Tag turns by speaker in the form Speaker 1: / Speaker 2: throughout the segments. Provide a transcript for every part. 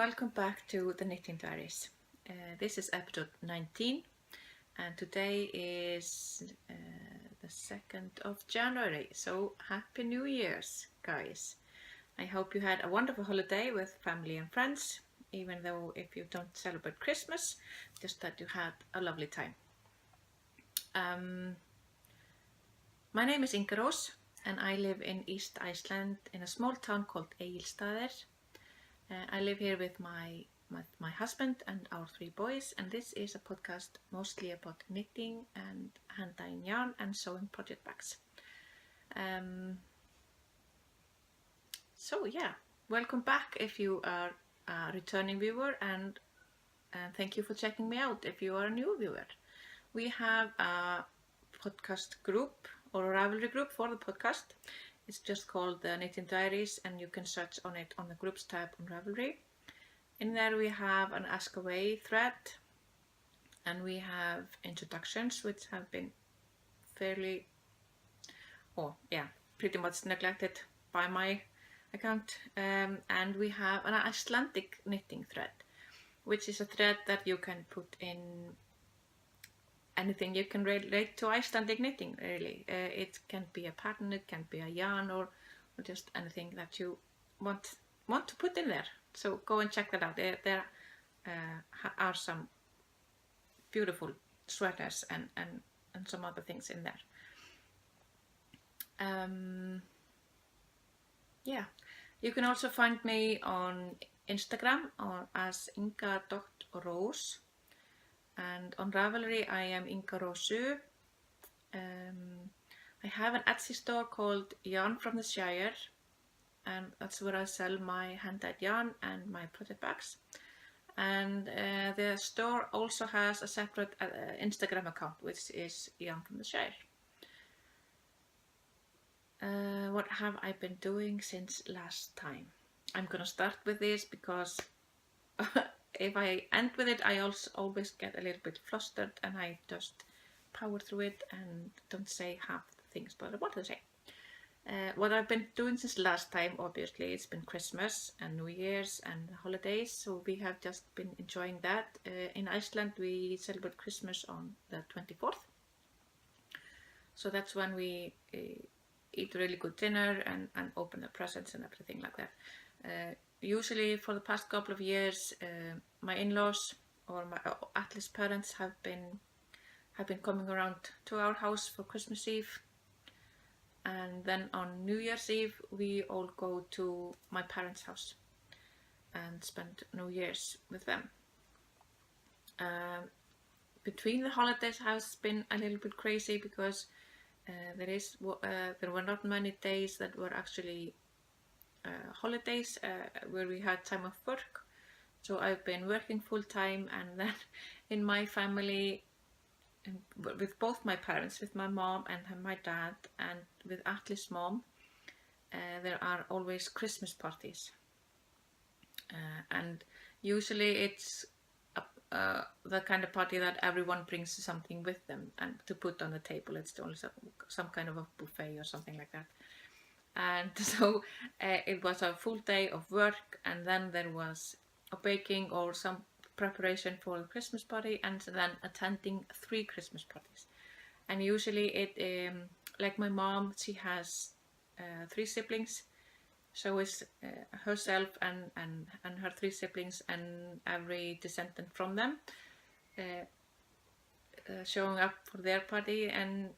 Speaker 1: welcome back to the Knitting Diaries. This is episode 19 and today is the 2nd of January, so Happy New Year's, guys. I hope you had a wonderful holiday with family and friends, even though if you don't celebrate Christmas, just that you had a lovely time. My name is Inga Rós and I live in East Iceland in a small town called Egilsstaðir. I live here with my husband and our 3 boys, and this is a podcast mostly about knitting and hand-dyeing yarn and sewing project bags. So yeah, welcome back if you are a returning viewer, and thank you for checking me out if you are a new viewer. We have a podcast group or a Ravelry group for the podcast. It's just called the Knitting Diaries, and you can search on it on the groups tab on Ravelry. In there we have an Ask Away thread, and we have introductions which have been pretty much neglected by my account. And we have an Icelandic knitting thread, which is a thread that you can put in anything you can relate to Icelandic knitting, really. It can be a pattern, it can be a yarn, or just anything that you want to put in there. So go and check that out. There are some beautiful sweaters and some other things in there. Yeah, you can also find me on Instagram or as inga.ros. And on Ravelry I am Inga Rósu. I have an Etsy store called Yarn from the Shire, and that's where I sell my hand-dyed yarn and my project bags. And the store also has a separate Instagram account, which is Yarn from the Shire. What have I been doing since last time? I'm gonna start with this because if I end with it, I also always get a little bit flustered and I just power through it and don't say half the things but I want to say. What I've been doing since last time, obviously, it's been Christmas and New Year's and holidays, so we have just been enjoying that. In Iceland, we celebrate Christmas on the 24th. So that's when we eat really good dinner and open the presents and everything like that. Usually for the past couple of years, my in-laws or my Atlas parents have been coming around to our house for Christmas Eve, and then on New Year's Eve we all go to my parents' house and spend New Year's with them. Between the holidays has been a little bit crazy because there were not many days that were actually holidays where we had time off work, so I've been working full-time. And then in my family, with both my parents, with my mom and my dad, and with Atlas' mom, there are always Christmas parties, and usually it's the kind of party that everyone brings something with them and to put on the table. It's always some kind of a buffet or something like that. And so it was a full day of work, and then there was a baking or some preparation for the Christmas party, and then attending 3 Christmas parties. And usually it, like my mom, she has 3 siblings, so it's herself and her 3 siblings and every descendant from them showing up for their party. And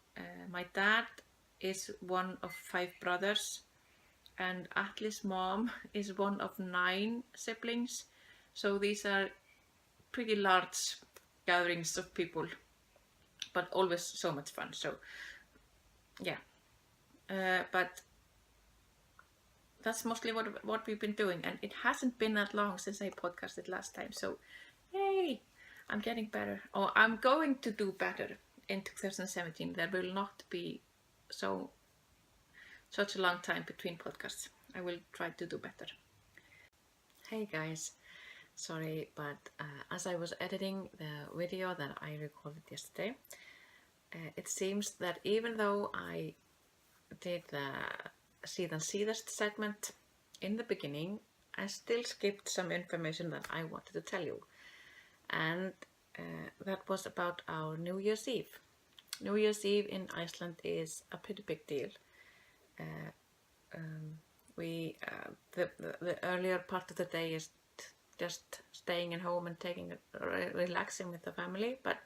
Speaker 1: my dad is one of 5 brothers, and Atlas' mom is one of 9 siblings. So these are pretty large gatherings of people, but always so much fun. So yeah, but that's mostly what we've been doing, and it hasn't been that long since I podcasted last time. So yay, I'm getting better, or I'm going to do better in 2017. There will not be such a long time between podcasts. I will try to do better. Hey guys, sorry, but as I was editing the video that I recorded yesterday, it seems that even though I did the síðan síðast segment in the beginning, I still skipped some information that I wanted to tell you, and that was about our New Year's Eve. New Year's Eve in Iceland is a pretty big deal. We the earlier part of the day is just staying at home and relaxing with the family, but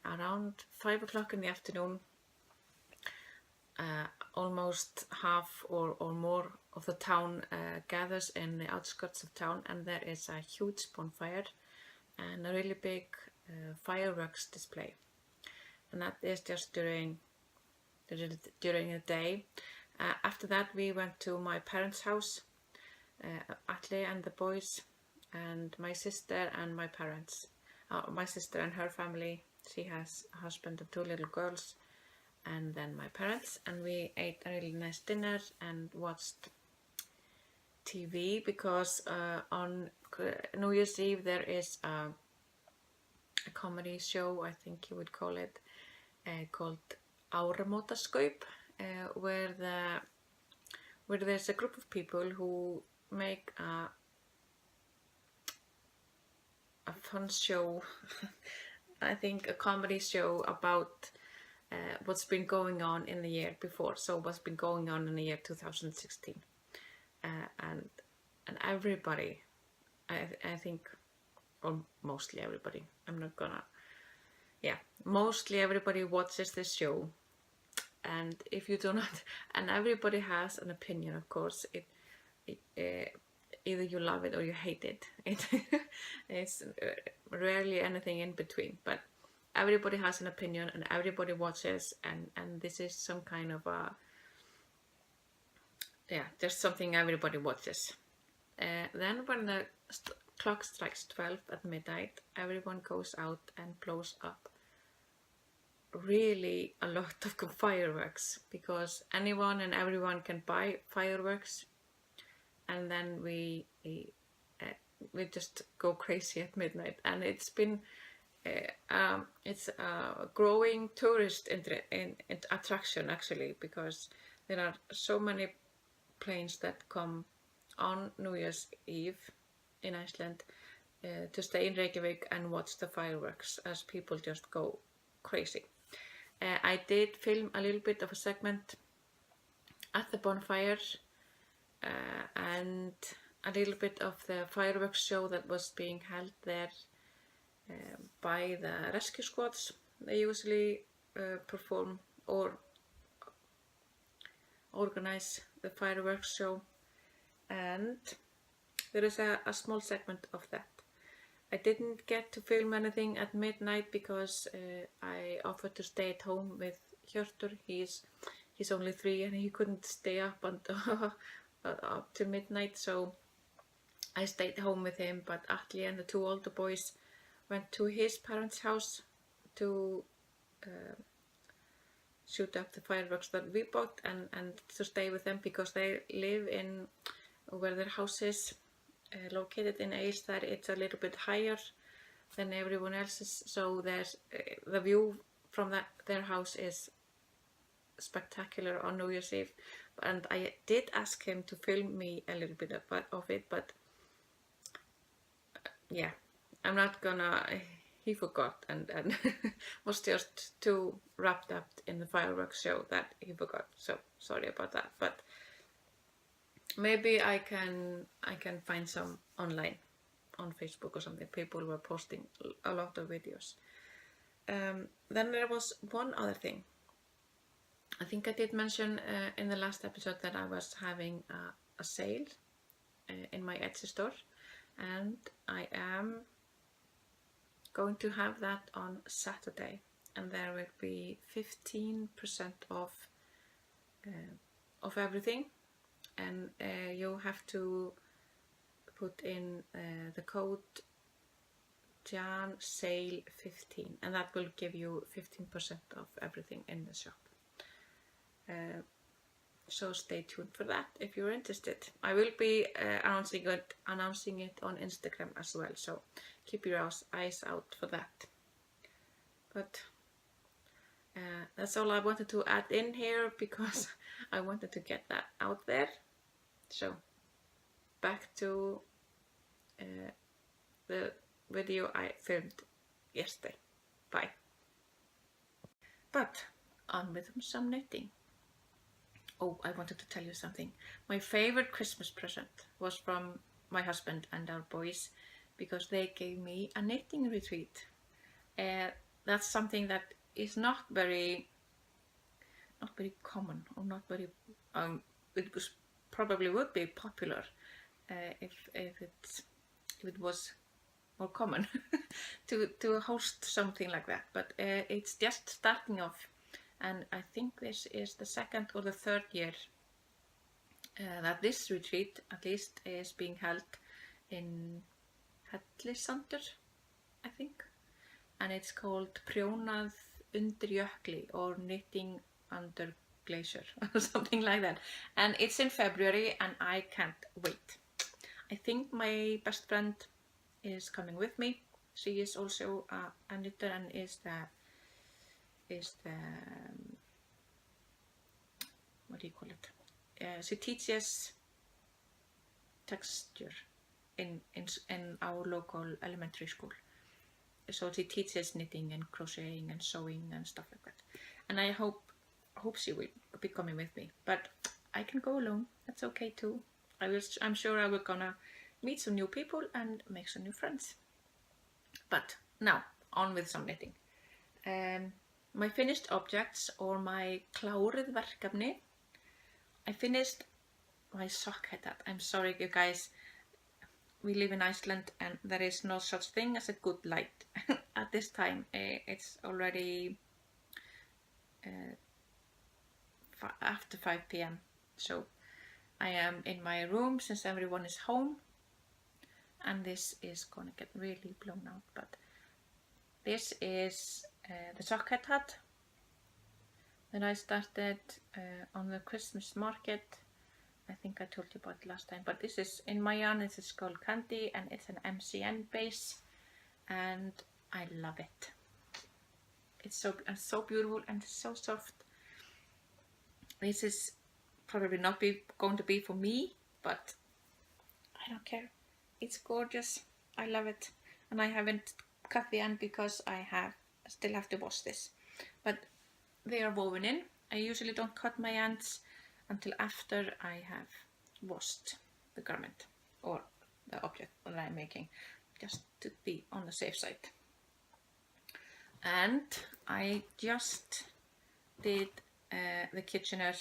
Speaker 1: around 5 o'clock in the afternoon, almost half or more of the town gathers in the outskirts of town, and there is a huge bonfire and a really big fireworks display, and that is just during the day. After that, we went to my parents' house, Atle and the boys, and my sister and my parents. My sister and her family. She has a husband and 2 little girls, and then my parents. And we ate a really nice dinner and watched TV, because on New Year's Eve there is a comedy show, I think you would call it, called Áramótaskaup, where there's a group of people who make a fun show, I think a comedy show about what's been going on in the year before, so what's been going on in the year 2016, and everybody, I think, or mostly everybody, mostly everybody watches this show. And if you do not, and everybody has an opinion, of course, either you love it or you hate it. It's rarely anything in between, but everybody has an opinion and everybody watches, and this is some kind of there's something everybody watches. Then when the clock strikes 12 at midnight, everyone goes out and blows up really a lot of fireworks, because anyone and everyone can buy fireworks, and then we just go crazy at midnight. And it's been it's a growing tourist attraction, actually, because there are so many planes that come on New Year's Eve in Iceland to stay in Reykjavik and watch the fireworks, as people just go crazy. I did film a little bit of a segment at the bonfire and a little bit of the fireworks show that was being held there by the rescue squads. They usually perform or organize the fireworks show, and there is a small segment of that. I didn't get to film anything at midnight because I offered to stay at home with Hjörtur. He's only 3 and he couldn't stay up up to midnight, so I stayed home with him. But Atli and the 2 older boys went to his parents' house to shoot up the fireworks that we bought, and to stay with them, because they live in where their house is located in Iceland. It's a little bit higher than everyone else's, so there's the view from their house is spectacular on New Year's Eve. And I did ask him to film me a little bit of it, but yeah, I'm not gonna. He forgot and was just too wrapped up in the fireworks show that he forgot. So sorry about that, but maybe I can find some online on Facebook or something. People were posting a lot of videos. Then there was one other thing. I think I did mention in the last episode that I was having a sale in my Etsy store, and I am going to have that on Saturday, and there will be 15% off of everything, and you have to put in the code JANSALE15, and that will give you 15% of everything in the shop. So stay tuned for that if you're interested. I will be announcing it on Instagram as well, so keep your eyes out for that. But that's all I wanted to add in here, because I wanted to get that out there. So back to the video I filmed yesterday. Bye. But on with some knitting. Oh, I wanted to tell you something. My favorite Christmas present was from my husband and our boys, because they gave me a knitting retreat. That's something that is not very common, or not very. It was probably would be popular if it was more common to host something like that. But it's just starting off, and I think this is the second or the third year that this retreat, at least, is being held in Hellisandur, I think, and it's called Prjónað undir jökli, or knitting under glacier, or something like that. And it's in February, and I can't wait. I think my best friend is coming with me. She is also a knitter, and is the what do you call it? She teaches texture in our local elementary school. So she teaches knitting and crocheting and sewing and stuff like that. And I hope she will be coming with me. But I can go alone. That's okay too. I'm sure I will gonna meet some new people and make some new friends. But now on with some knitting. My finished objects, or my klárið verkefni. I finished my sock hat. I'm sorry, you guys. We live in Iceland, and there is no such thing as a good light at this time. It's already after 5 p.m. So I am in my room since everyone is home, and this is gonna get really blown out. But this is the socket hat that I started on the Christmas market. I think I told you about it last time, but this is in my yarn. This is called Candy, and it's an MCN base, and I love it. It's so beautiful and so soft. This is probably not going to be for me, but I don't care. It's gorgeous. I love it, and I haven't cut the end because I still have to wash this. But they are woven in. I usually don't cut my ends until after I have washed the garment or the object that I'm making, just to be on the safe side. And I just did the Kitchener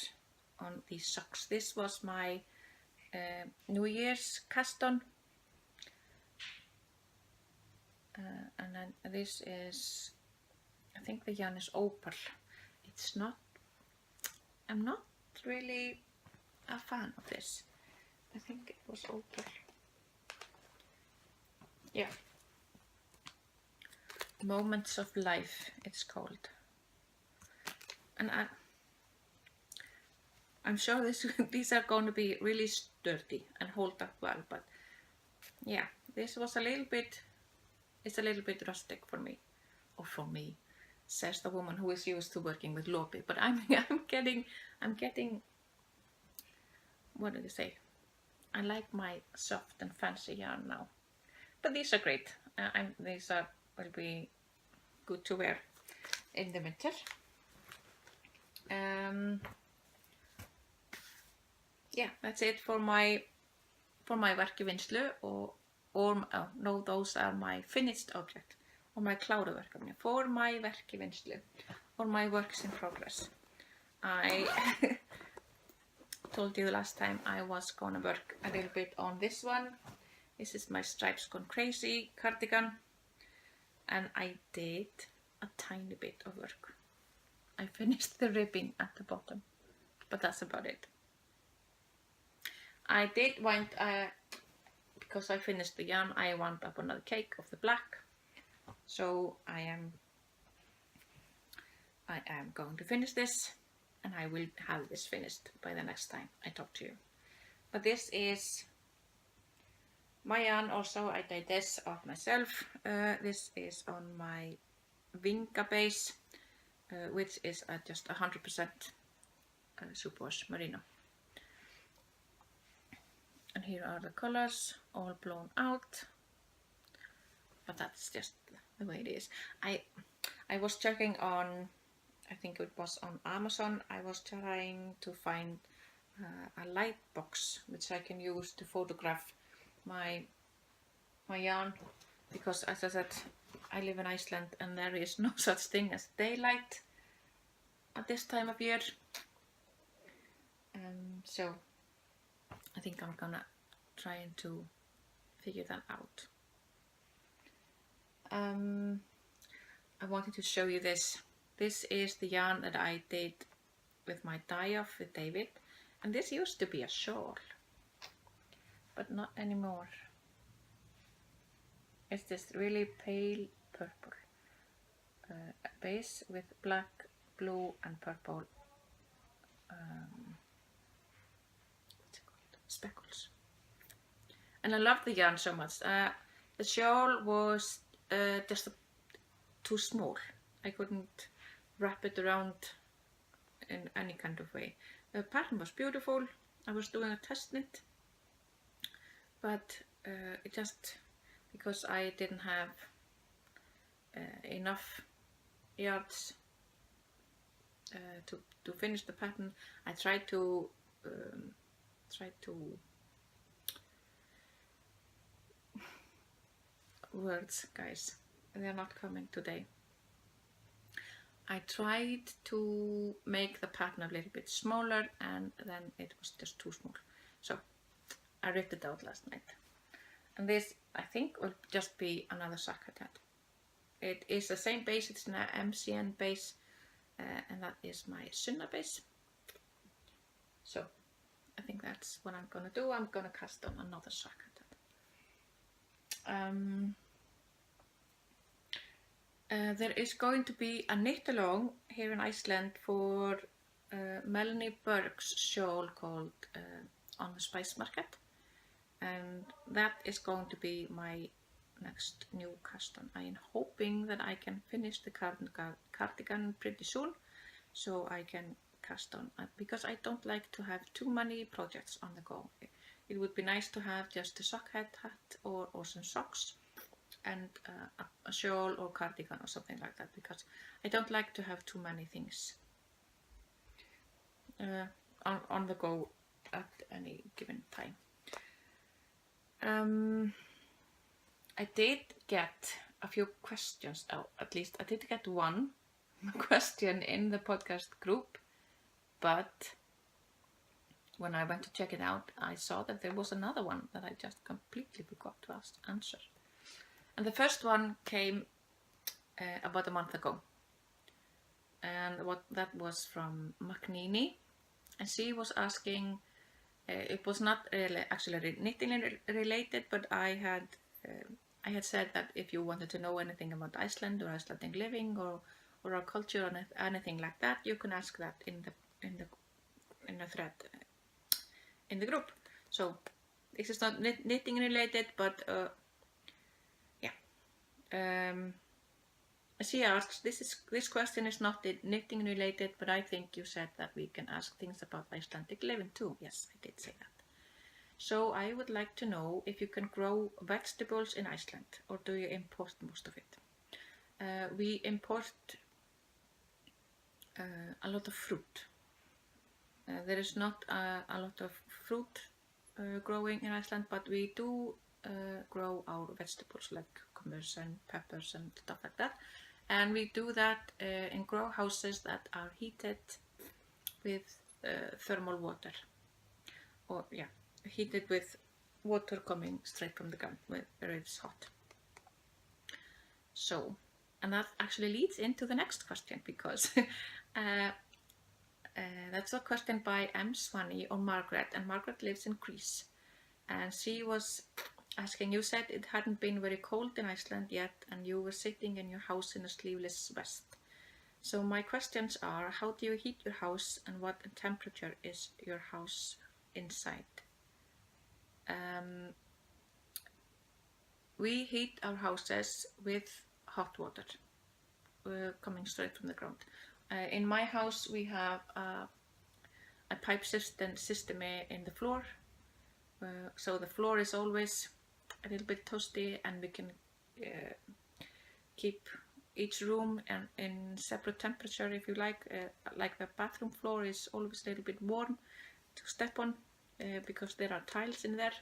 Speaker 1: on these socks. This was my New Year's cast on, and then this is, I think the yarn is opal. It's not, I'm not really a fan of this. I think it was opal. Yeah. Moments of Life, it's called. And I'm sure these are going to be really sturdy and hold up well, but yeah, this was it's a little bit rustic for me, or for me, says the woman who is used to working with lopi. But I'm getting, what do they say? I like my soft and fancy yarn now. But these are great. These will be good to wear in the winter. Yeah, that's it for my verkvinnslu, no, those are my finished object, or my kláruverkefni. For my verkvinnslu, or my works in progress, I told you last time I was gonna work a little bit on this one. This is my Stripes Gone Crazy cardigan, and I did a tiny bit of work. I finished the ribbing at the bottom, but that's about it. I did wind, because I finished the yarn, I wound up another cake of the black. So I am going to finish this, and I will have this finished by the next time I talk to you. But this is my yarn also. I did this of myself. This is on my Vinga base, which is just 100% superwash merino. And here are the colors all blown out, but that's just the way it is. I was checking on, I think it was on Amazon, I was trying to find a light box which I can use to photograph my yarn, because as I said, I live in Iceland and there is no such thing as daylight at this time of year. So I think I'm gonna try to figure that out. I wanted to show you this. This is the yarn that I did with my dye-off with David, and this used to be a shawl, but not anymore. It's this really pale purple base with black, blue and purple what's it called? Speckles. And I love the yarn so much. The shawl was just too small. I couldn't wrap it around in any kind of way. The pattern was beautiful. I was doing a test knit, but it just, because I didn't have enough yards to finish the pattern, I tried to words, guys, they're not coming today. I tried to make the pattern a little bit smaller, and then it was just too small, so I ripped it out last night. And this, I think, will just be another sock attach. It is the same base, it's an MCN base, and that is my Sunna base. So I think that's what I'm gonna do. I'm gonna cast on another sock attach. There is going to be a knit along here in Iceland for Melanie Berg's shawl called On the Spice Market, and that is going to be my next new cast on. I am hoping that I can finish the cardigan pretty soon, so I can cast on, because I don't like to have too many projects on the go. It would be nice to have just a sock hat or some socks and a shawl or cardigan or something like that, because I don't like to have too many things on the go at any given time. I did get a few questions, at least I did get one question in the podcast group, but when I went to check it out, I saw that there was another one that I just completely forgot to answer. And the first one came about a month ago, and that was from Macnini, and she was asking, it was not actually knitting related, but I had said that if you wanted to know anything about Iceland or Icelandic living or our culture or anything like that, you can ask that in the thread in the group. So this is not knitting related, but she asks, this question is not knitting related, but I think you said that we can ask things about Icelandic living too. Yes, I did say that. So I would like to know if you can grow vegetables in Iceland, or do you import most of it? We import a lot of fruit. There is not a lot of fruit growing in Iceland, but we do grow our vegetables like cucumbers and peppers and stuff like that, and we do that in grow houses that are heated with thermal water, or heated with water coming straight from the ground where it's hot. So, and that actually leads into the next question, because that's a question by M. Swanee or Margaret, and Margaret lives in Greece, and she was asking, you said it hadn't been very cold in Iceland yet, and you were sitting in your house in a sleeveless vest. So my questions are, how do you heat your house, and what temperature is your house inside? We heat our houses with hot water coming straight from the ground. In my house we have a pipe system in the floor, so the floor is always a little bit toasty, and we can keep each room in separate temperature if you like. Like the bathroom floor is always a little bit warm to step on because there are tiles in there.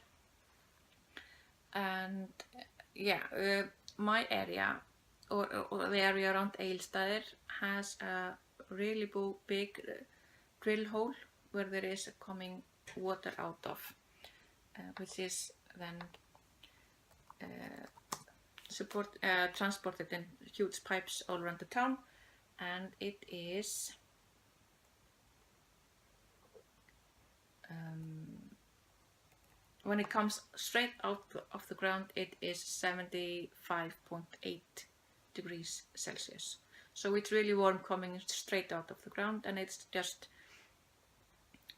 Speaker 1: And yeah, my area or the area around Egilsstaðir has a really big drill hole where there is coming water out of, which is then transported in huge pipes all around the town, and it is when it comes straight out of the ground, it is 75.8 degrees Celsius. So it's really warm coming straight out of the ground, and it's just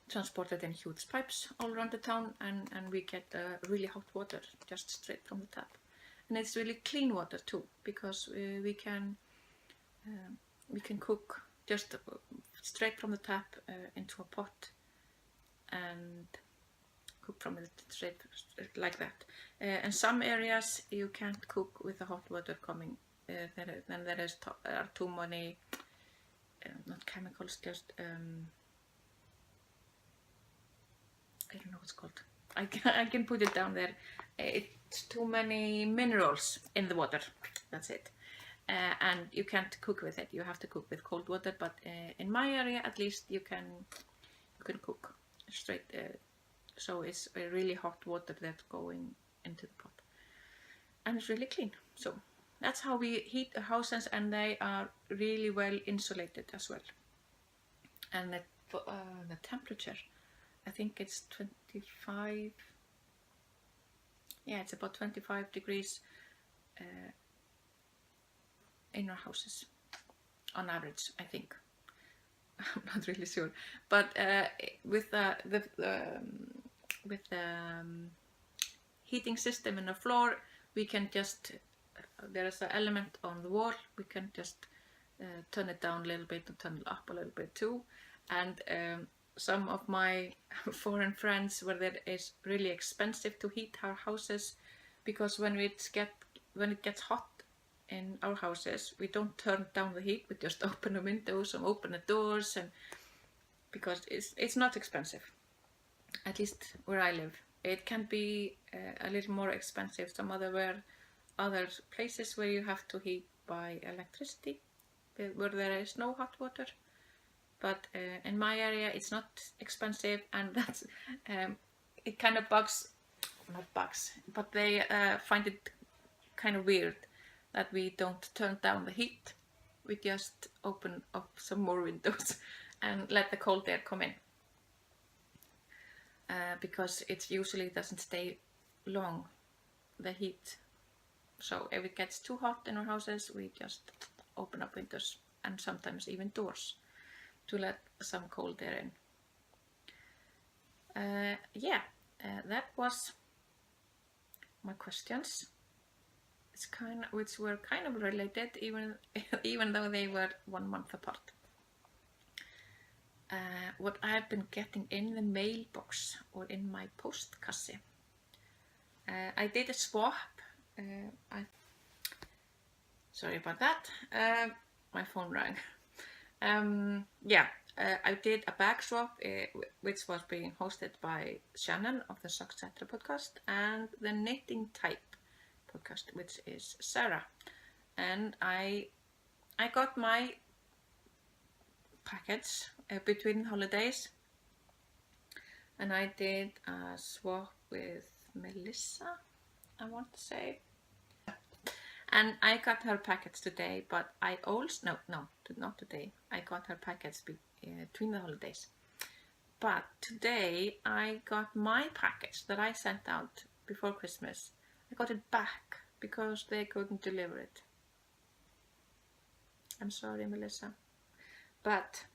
Speaker 1: transported in huge pipes all around the town, and we get really hot water just straight from the tap. And it's really clean water too, because we can cook just straight from the tap into a pot and cook from it straight like that. In some areas you can't cook with the hot water coming. Then there are too many, not chemicals, just I don't know what's called. I can put it down there. It's too many minerals in the water. That's it. And you can't cook with it. You have to cook with cold water. But in my area, at least, you can cook straight. So it's a really hot water that's going into the pot, and it's really clean. So that's how we heat the houses, and they are really well insulated as well. And the temperature, I think it's 25. Yeah, it's about 25 degrees in our houses on average, I think. I'm not really sure, but with the heating system in the floor, we can just there is an element on the wall. We can just turn it down a little bit and turn it up a little bit too. And some of my foreign friends, where it is really expensive to heat our houses, because when it gets hot in our houses, we don't turn down the heat. We just open the windows and open the doors, and because it's not expensive, at least where I live. It can be a little more expensive some other places where you have to heat by electricity, where there is no hot water. But in my area, it's not expensive, and that's it kind of not bugs, but they find it kind of weird that we don't turn down the heat. We just open up some more windows and let the cold air come in, because it usually doesn't stay long, the heat. So if it gets too hot in our houses, we just open up windows and sometimes even doors to let some cold air in. That was my questions. Which were kind of related, even though they were 1 month apart. What I've been getting in the mailbox or in my postkasse. I did a swap. Sorry about that. My phone rang. I did a bag swap, which was being hosted by Shannon of the Socks Etc. podcast, and the Knitting Type podcast, which is Sarah. And I got my package between holidays, and I did a swap with Melissa, I want to say. And I got her package today, but I also, not today. I got her package between the holidays. But today I got my package that I sent out before Christmas. I got it back because they couldn't deliver it. I'm sorry, Melissa. But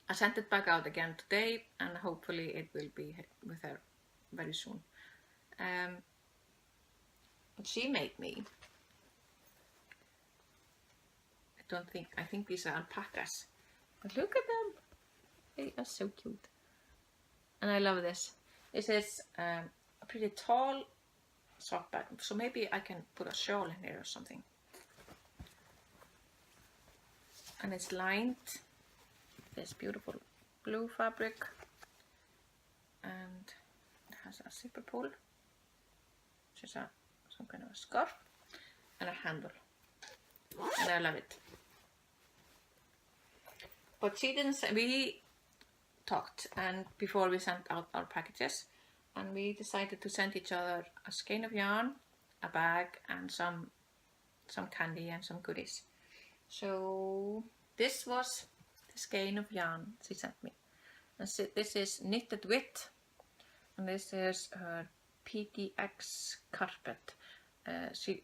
Speaker 1: I sent it back out again today, and hopefully it will be with her very soon. She made me, I think these are alpacas, but look at them. They are so cute. And I love this. This is a pretty tall sock bag, so maybe I can put a shawl in here or something. And it's lined this beautiful blue fabric, and it has a zipper pull, which is some kind of a scarf, and a handle, and I love it. But she didn't say, we talked, and before we sent out our packages, and we decided to send each other a skein of yarn, a bag, and some candy and some goodies. So this was the skein of yarn she sent me. And so this is knitted with, and this is her PDX carpet. She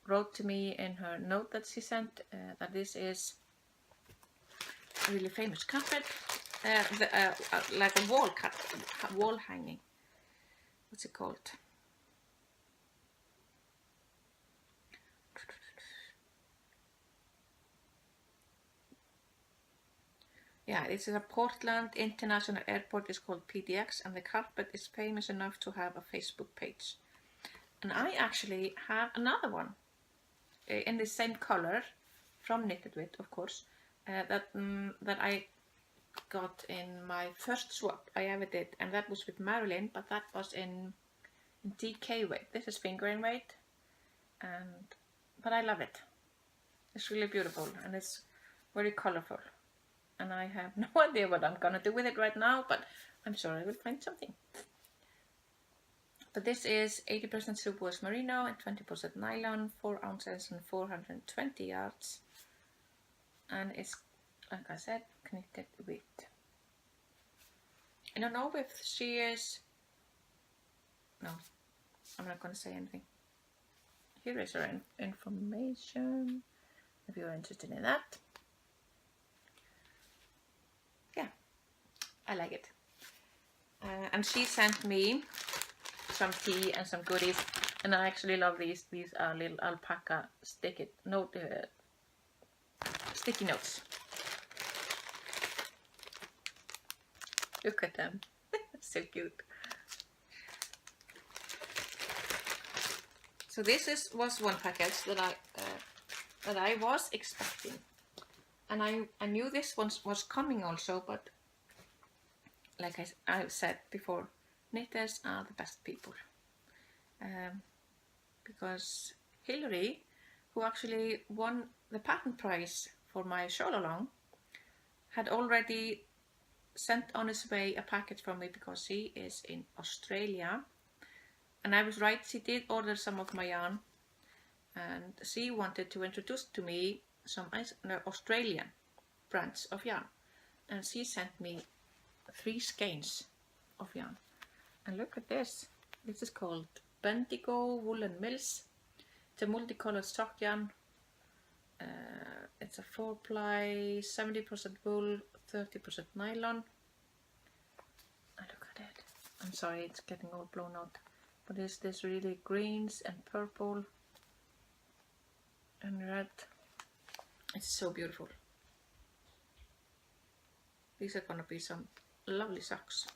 Speaker 1: wrote to me in her note that she sent that this is a really famous carpet, like a wall hanging. What's it called? Yeah, it's a Portland International Airport. It's called PDX, and the carpet is famous enough to have a Facebook page. And I actually have another one in the same color from Knitted With, of course, that I got in my first swap I ever did, and that was with Marilyn, but that was in DK weight. This is fingering weight, but I love it. It's really beautiful, and it's very colorful. And I have no idea what I'm gonna do with it right now, but I'm sure I will find something. But this is 80% superwash merino and 20% nylon, 4 ounces and 420 yards. And it's, like I said, knitted with. I don't know if she is... No, I'm not gonna say anything. Here is her information, if you're interested in that. I like it. And she sent me some tea and some goodies, and I actually love these. These are little alpaca sticky notes. Look at them. So cute. So this was one package that I was expecting, and I knew this one was coming also, but like I've said before, knitters are the best people. Because Hillary, who actually won the patent prize for my shawl along, had already sent on his way a package from me because she is in Australia. And I was right, she did order some of my yarn, and she wanted to introduce to me some Australian brands of yarn. And she sent me 3 skeins of yarn, and look at this. This is called Bendigo Woolen Mills. It's a multicolored sock yarn. It's a 4-ply, 70% wool, 30% nylon. And look at it. I'm sorry, it's getting all blown out, but it's this really greens and purple and red. It's so beautiful. These are gonna be some lovely socks.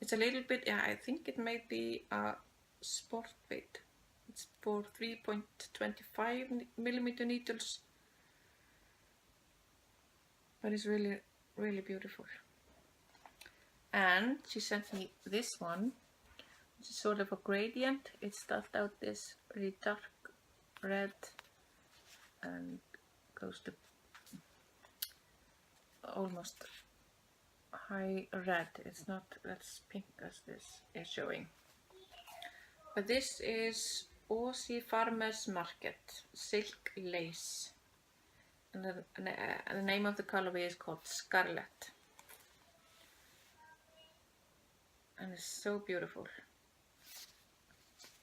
Speaker 1: It's a little bit, yeah, I think it may be a sport weight. It's for 3.25 millimeter needles, but it's really, really beautiful. And she sent me this one, which is sort of a gradient. It starts out this really dark red and goes to almost high red. It's not as pink as this is showing. But this is Aussie Farmers Market Silk Lace. And the name of the colorway is called Scarlet. And it's so beautiful.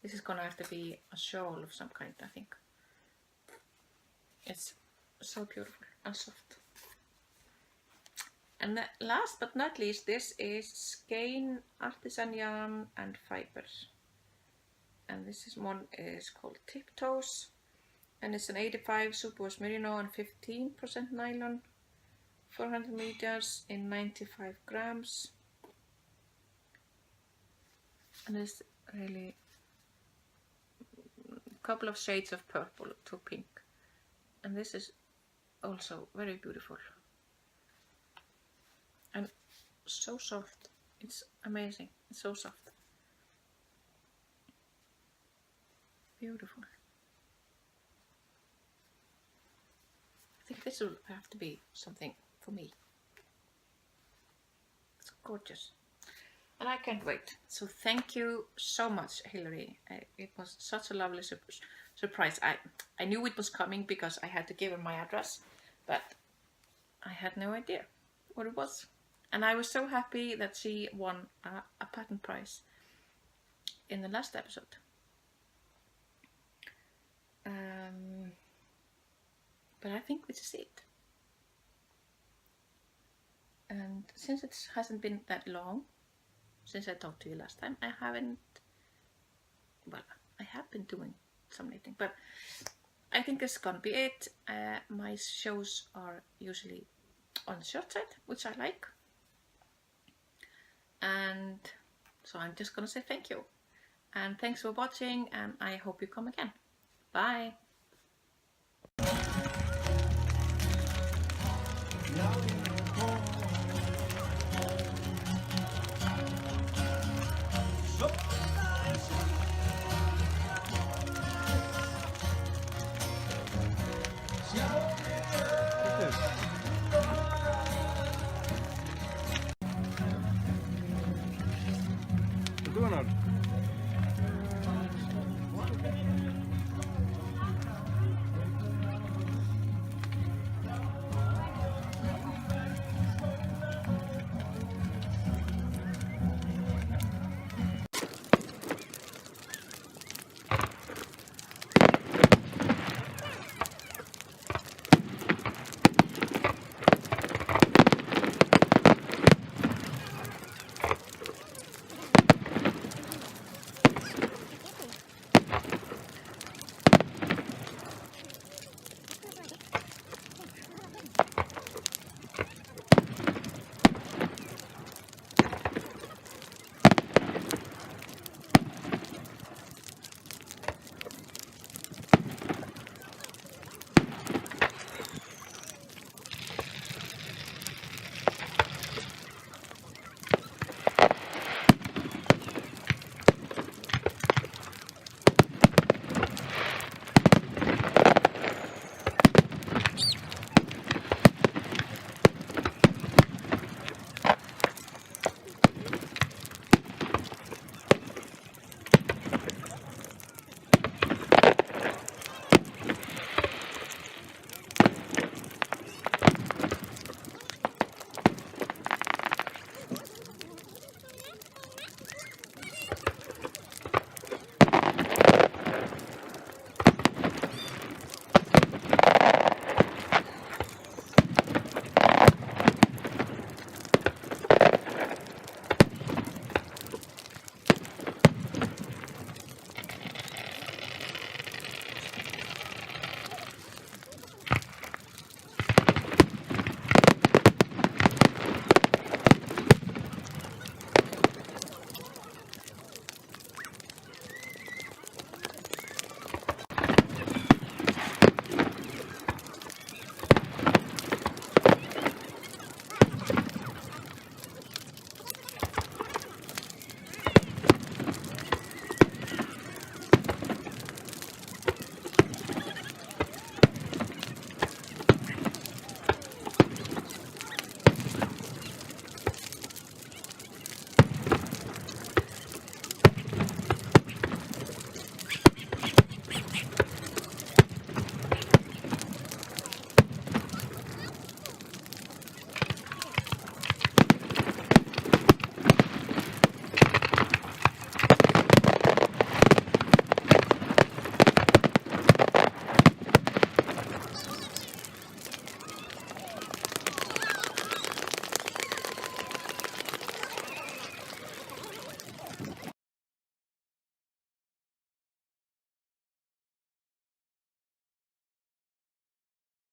Speaker 1: This is gonna have to be a shawl of some kind, I think. It's so beautiful and soft. And last but not least, this is Skein Artisan Yarn and Fibers. And this one is called Tiptoes. And it's an 85 superwash merino and 15% nylon. 400 meters in 95 grams. And it's really a couple of shades of purple to pink. And this is also very beautiful. And so soft. It's amazing. It's so soft. Beautiful. I think this will have to be something for me. It's gorgeous. And I can't wait. So thank you so much, Hillary. It was such a lovely surprise. I knew it was coming because I had to give her my address, but I had no idea what it was. And I was so happy that she won a patent prize in the last episode. But I think this is it. And since it hasn't been that long since I talked to you last time, I have been doing some knitting, but I think this is gonna be it. My shows are usually on the short side, which I like. And so I'm just gonna say thank you. And thanks for watching, and I hope you come again. Bye.